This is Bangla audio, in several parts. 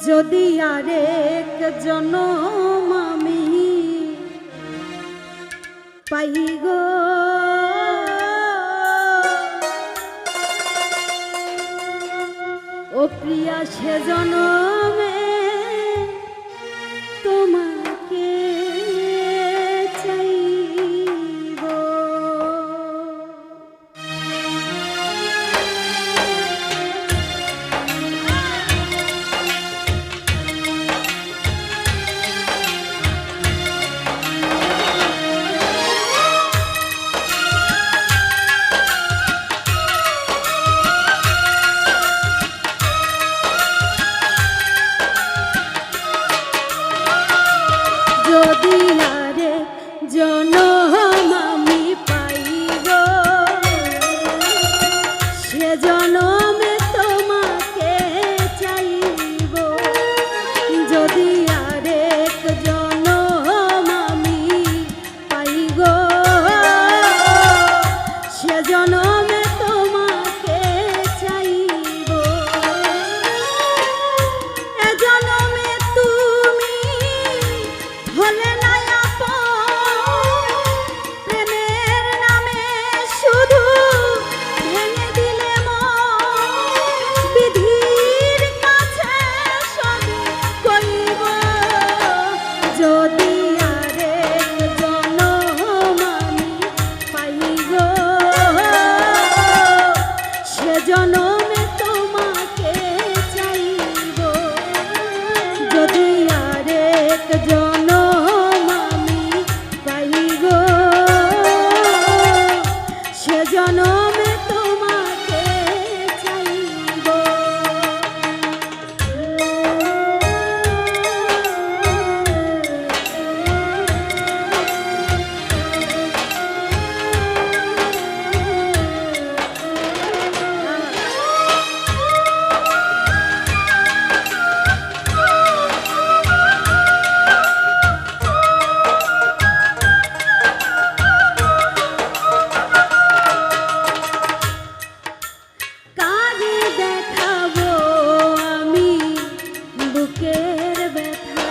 যদি আরেক জনম আমি পাই গো, ও প্রিয়া সে জনমে তোমাকে চাইব। যদি আরেক জনম আমি পাই গো, সে জনমে তোমাকে চাইব। যদি আরেক জনম আমি পাই গো, সে জনমে তোমাকে চাইব। এ জনমে তুমি হলে না আপন, প্রেমের নামে শুধু ভেঙে দিলে মন। বিধির কাছে সবই কইব, যদি আরেক জনম আমি পাই গো, সে জনমে তোমাকে চাইব। যদি আরেক জনম আমি পাই গো, সে জনমে তোমাকে চাইব। কারে দেখাবো আমি বুকের ব্যথা,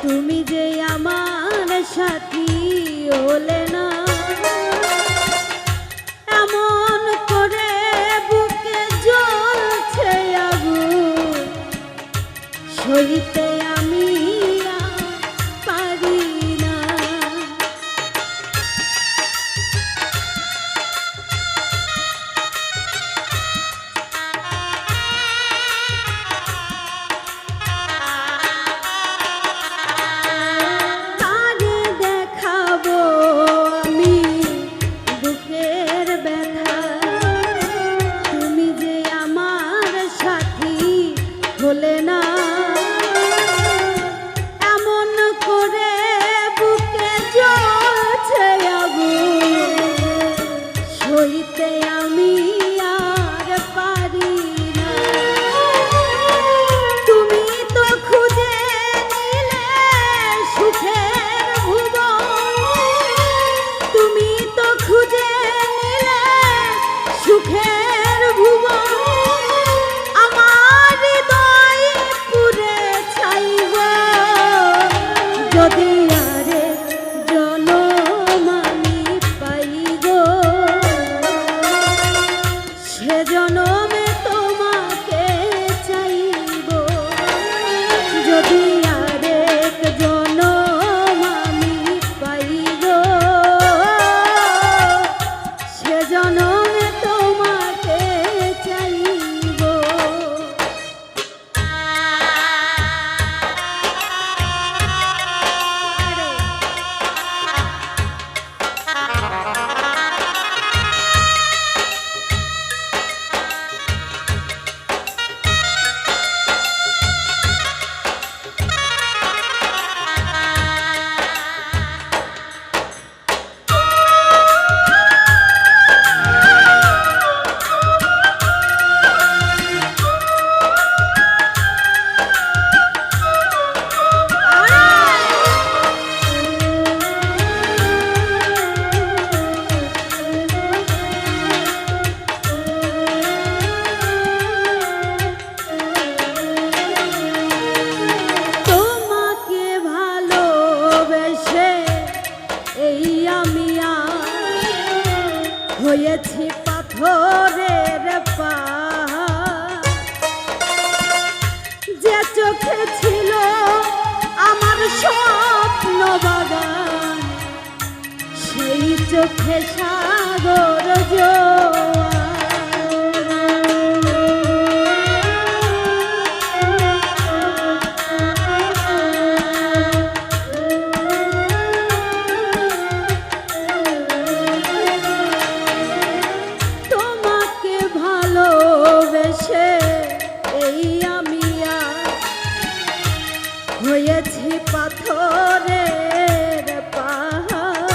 তুমি যে আমার সাথী হলে না। এমন করে বুকে জ্বলছে আগুন, সইতে আমি আর পারি না। কারে দেখাবো আমি বুকের ব্যথা, তুমি যে আমার সাথী হলে না। যে চোখে ছিল আমার স্বপ্ন বাগান, সেই চোখে সাগর জোয়ার। তোমাকে ভালোবেসে এই আমি হয়েছি পাথরের পাহাড়,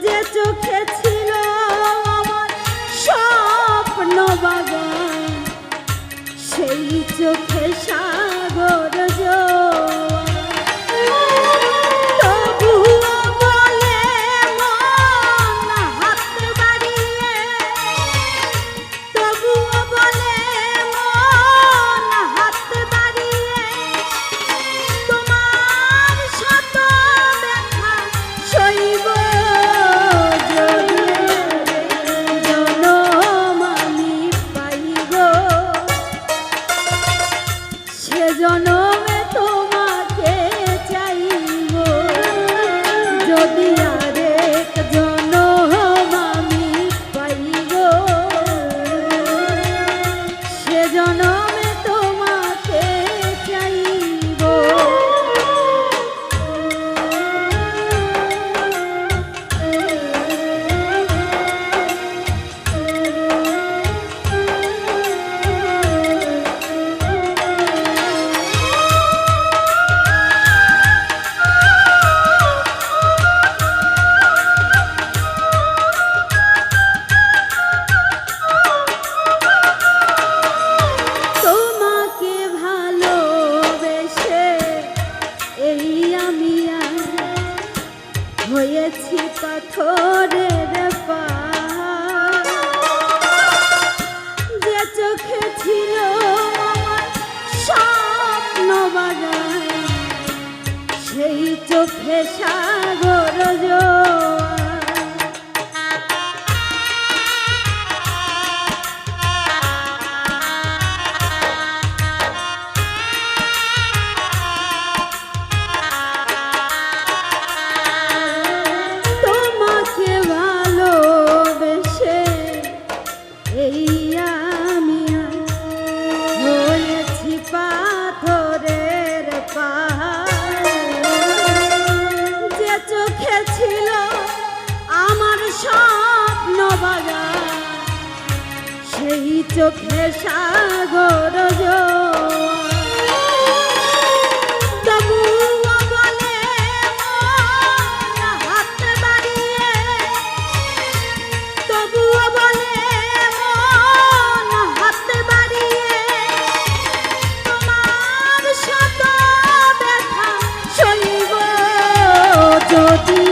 যে চোখে ছিল আমার স্বপ্ন বাগান, সেই চোখে সাগর জোয়ার। তবুও বলে মন হাত বাড়িয়ে, তবুও বলে মন হাত বাড়িয়ে, তোমার শত ব্যথা সইব যদি জনম আমি পাইব, সে জনমে তোমাকে চাইব, যদি আরেক জনম আমি পাইব, সে জনমে তোমাকে চাইব। তোমাকে ভালোবেসে এই আমি হয়েছি পাথরের পাহাড়, যে চোখে ছিল আমার স্বপ্ন বাগান, সেই চোখে সাগর জোয়ার। তোমাকে ভালোবেসে এই আমি হয়েছি পাথরের পাহাড়, যে চোখে ছিল আমার স্বপ্ন বাগান, সেই চোখে সাগর জোয়ার। তবুও বলে মন হাত বাড়িয়ে, তবুও বলে মন হাত বাড়িয়ে, তোমার শত ব্যথা সইব যদি